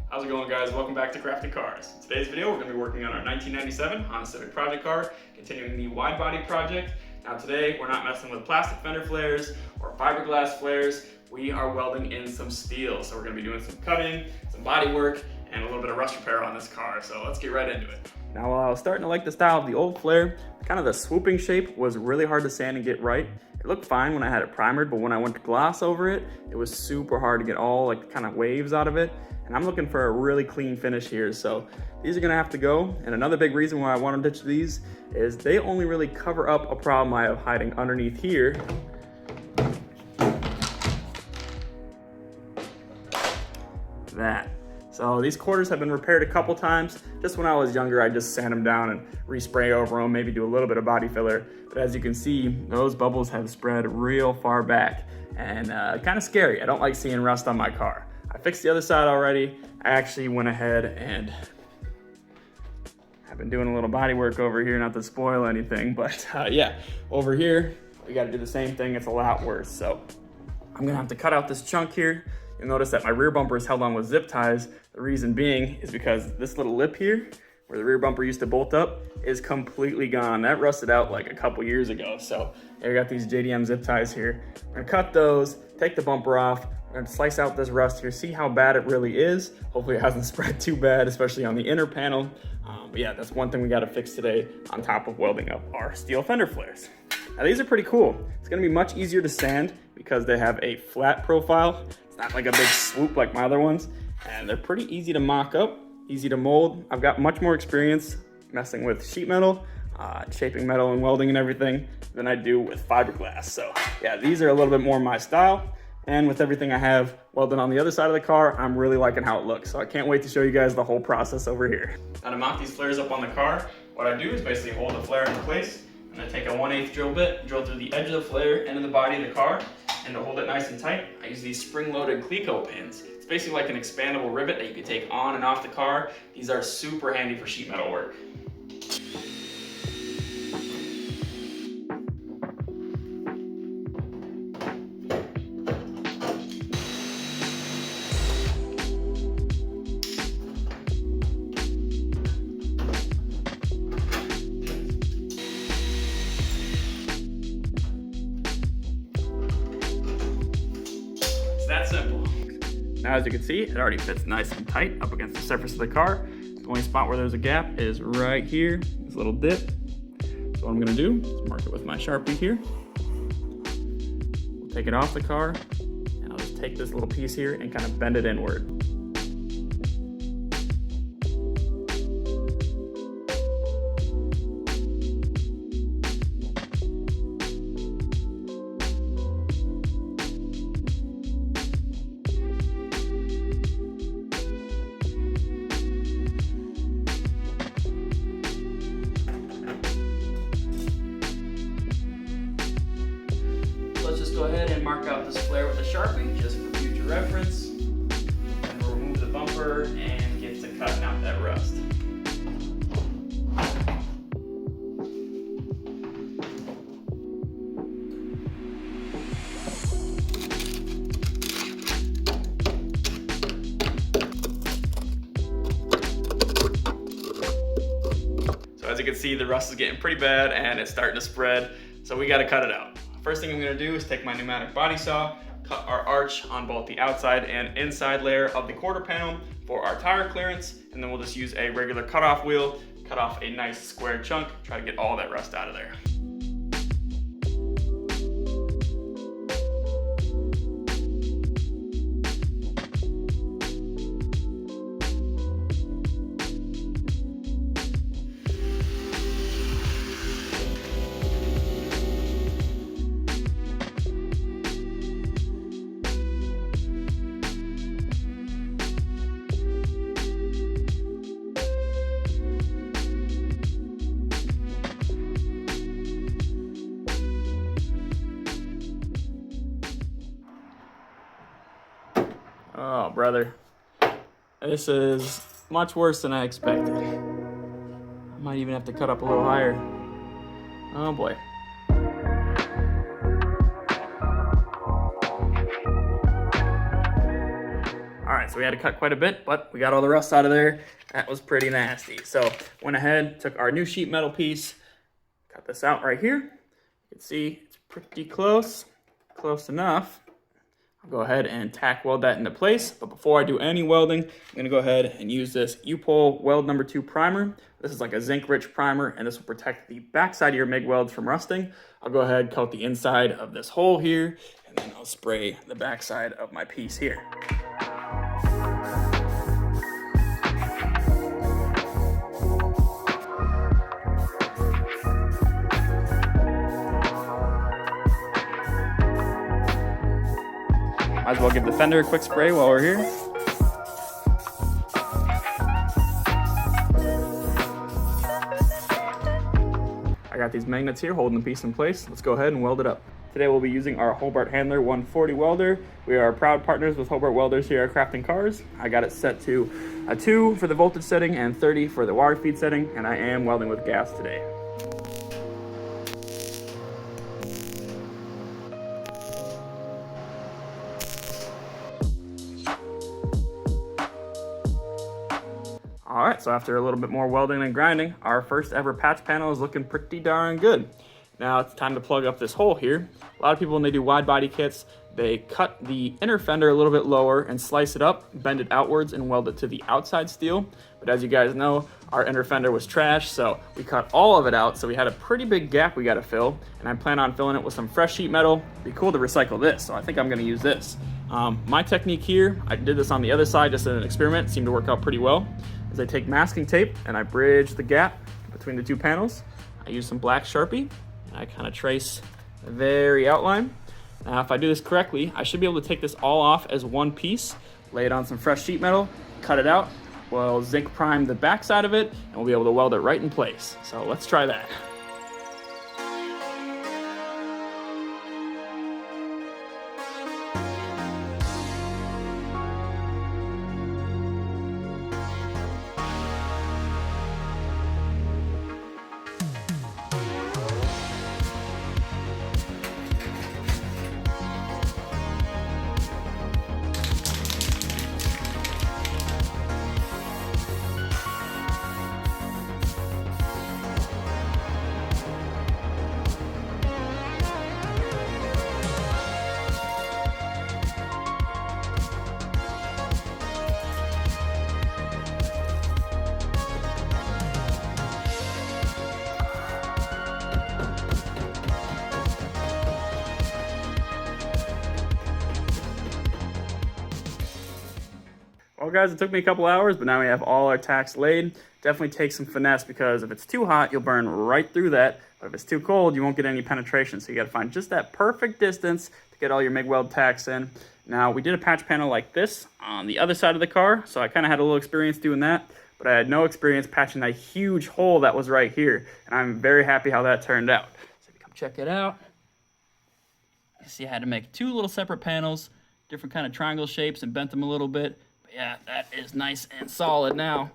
How's it going, guys? Welcome back to Crafted Cars. In today's video, we're going to be working on our 1997 Honda Civic project car, continuing the wide body project. Now today, we're not messing with plastic fender flares or fiberglass flares. We are welding in some steel. So we're going to be doing some cutting, some body work, and a little bit of rust repair on this car. So let's get right into it. Now, while I was starting to like the style of the old flare, kind of the swooping shape was really hard to sand and get right. It looked fine when I had it primered, but when I went to gloss over it, it was super hard to get all like kind of waves out of it. And I'm looking for a really clean finish here. So these are gonna have to go. And another big reason why I want to ditch these is they only really cover up a problem I have hiding underneath here. That. So these quarters have been repaired a couple times. Just when I was younger, I just sand them down and respray over them, maybe do a little bit of body filler. But as you can see, those bubbles have spread real far back and kind of scary. I don't like seeing rust on my car. I fixed the other side already. I actually went ahead and I've been doing a little body work over here, not to spoil anything, but yeah, over here, we gotta do the same thing. It's a lot worse. So I'm gonna have to cut out this chunk here. You'll notice that my rear bumper is held on with zip ties. The reason being is because this little lip here, where the rear bumper used to bolt up, is completely gone. That rusted out like a couple years ago. So I got these JDM zip ties here. I'm gonna cut those, take the bumper off. We're gonna slice out this rust here, see how bad it really is. Hopefully it hasn't spread too bad, especially on the inner panel. But yeah, that's one thing we gotta fix today on top of welding up our steel fender flares. Now these are pretty cool. It's gonna be much easier to sand because they have a flat profile. It's not like a big swoop like my other ones. And they're pretty easy to mock up, easy to mold. I've got much more experience messing with sheet metal, shaping metal and welding and everything than I do with fiberglass. So yeah, these are a little bit more my style. And with everything I have welded on the other side of the car, I'm really liking how it looks. So I can't wait to show you guys the whole process over here. Now to mount these flares up on the car, what I do is basically hold the flare in place. And I take a 1/8 drill bit, drill through the edge of the flare into the body of the car. And to hold it nice and tight, I use these spring-loaded Cleco pins. It's basically like an expandable rivet that you can take on and off the car. These are super handy for sheet metal work. That simple. Now as you can see, it already fits nice and tight up against the surface of the car. The only spot where there's a gap is right here, this little dip. So what I'm gonna do is mark it with my Sharpie here. We'll take it off the car and I'll just take this little piece here and kind of bend it inward. Let's just go ahead and mark out this flare with a Sharpie just for future reference. And we'll remove the bumper and get to cutting out that rust. So as you can see, the rust is getting pretty bad and it's starting to spread. So we got to cut it out. First thing I'm gonna do is take my pneumatic body saw, cut our arch on both the outside and inside layer of the quarter panel for our tire clearance, and then we'll just use a regular cutoff wheel, cut off a nice square chunk, try to get all that rust out of there. Oh, brother. This is much worse than I expected. I might even have to cut up a little higher. Oh boy. So we had to cut quite a bit, but we got all the rust out of there. That was pretty nasty. So went ahead, took our new sheet metal piece, cut this out right here. You can see it's pretty close enough. I'll go ahead and tack weld that into place. But before I do any welding, I'm gonna go ahead and use this U-Pole Weld number 2 primer. This is like a zinc-rich primer, and this will protect the backside of your MIG welds from rusting. I'll go ahead, coat the inside of this hole here, and then I'll spray the backside of my piece here. Might as well give the fender a quick spray while we're here. I got these magnets here holding the piece in place. Let's go ahead and weld it up. Today we'll be using our Hobart Handler 140 welder. We are proud partners with Hobart Welders here at Crafting Cars. I got it set to a 2 for the voltage setting and 30 for the water feed setting, and I am welding with gas today. All right, so after a little bit more welding and grinding, our first ever patch panel is looking pretty darn good. Now it's time to plug up this hole here. A lot of people, when they do wide body kits, they cut the inner fender a little bit lower and slice it up, bend it outwards, and weld it to the outside steel. But as you guys know, our inner fender was trash, so we cut all of it out. So we had a pretty big gap we got to fill, and I plan on filling it with some fresh sheet metal. It'd be cool to recycle this, so I think I'm going to use this. My technique here, I did this on the other side just as an experiment, seemed to work out pretty well. Is I take masking tape and I bridge the gap between the two panels. I use some black Sharpie and I kind of trace the very outline. Now if I do this correctly, I should be able to take this all off as one piece, lay it on some fresh sheet metal, cut it out. We'll zinc prime the back side of it and we'll be able to weld it right in place. So let's try that. Well guys, it took me a couple hours, but now we have all our tacks laid. Definitely take some finesse because if it's too hot, you'll burn right through that. But if it's too cold, you won't get any penetration. So you gotta find just that perfect distance to get all your MIG weld tacks in. Now we did a patch panel like this on the other side of the car. So I kind of had a little experience doing that, but I had no experience patching that huge hole that was right here. And I'm very happy how that turned out. So if you come check it out, you see I had to make two little separate panels, different kind of triangle shapes, and bent them a little bit. But yeah, that is nice and solid now.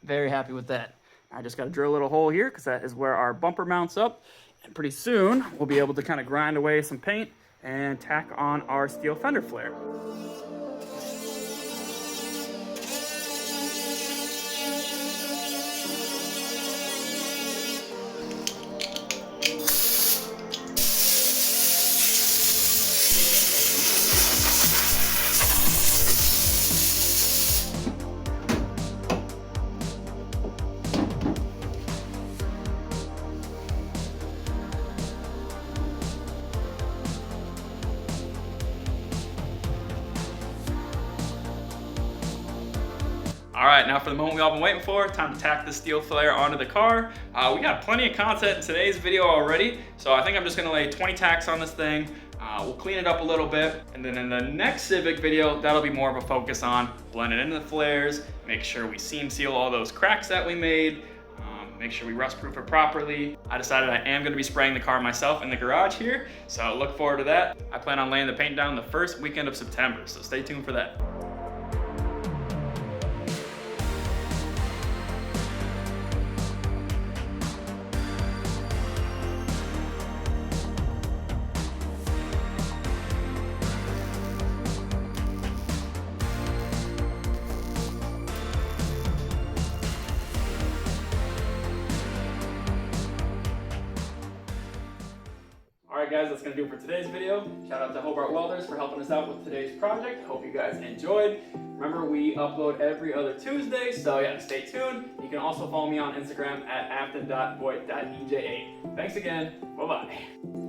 Very happy with that. I just got to drill a little hole here because that is where our bumper mounts up. And pretty soon we'll be able to kind of grind away some paint and tack on our steel fender flare. All right, now for the moment we all been waiting for, time to tack the steel flare onto the car. We got plenty of content in today's video already, so I think I'm just gonna lay 20 tacks on this thing. We'll clean it up a little bit, and then in the next Civic video, that'll be more of a focus on blending into the flares, make sure we seam seal all those cracks that we made, make sure we rust proof it properly. I decided I am gonna be spraying the car myself in the garage here, so look forward to that. I plan on laying the paint down the first weekend of September, so stay tuned for that. right, guys, that's gonna do it for today's video. Shout out to Hobart Welders for helping us out with today's project. Hope you guys enjoyed. Remember, we upload every other Tuesday, so yeah, stay tuned. You can also follow me on Instagram at afton.voigt.eja. Thanks again. Bye-bye.